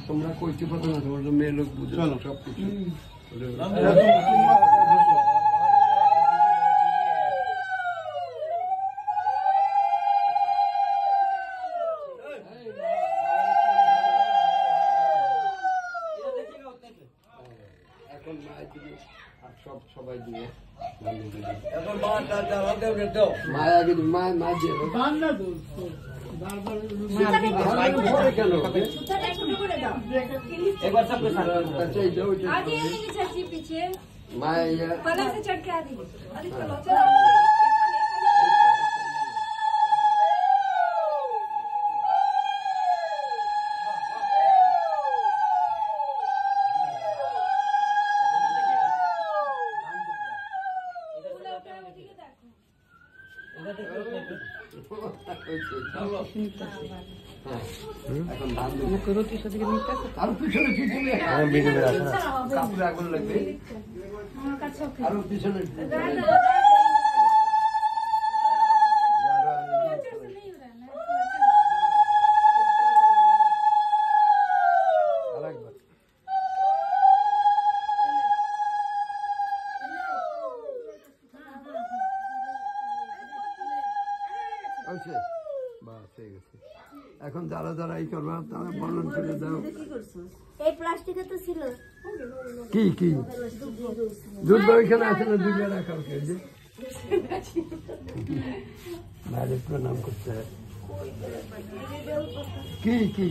তোমরা কইতে পারো না, তোমার মেয়ে লোক বুঝে সব কিছু। এখন মায়ের দিকে সব সবাই দিয়ে মায়া কিন্তু মা দিয়ে আরো পিছনে পিছনে আগুন লাগবে, আরো পিছনে এখন যারা যারা এই করবা তারা বর্ণন করে দাও। এই প্লাস্টিকে তো ছিল কি কি দুধ ওইখানে আছে না, দুধ রাখা বাইরে প্রণাম করতে কি কি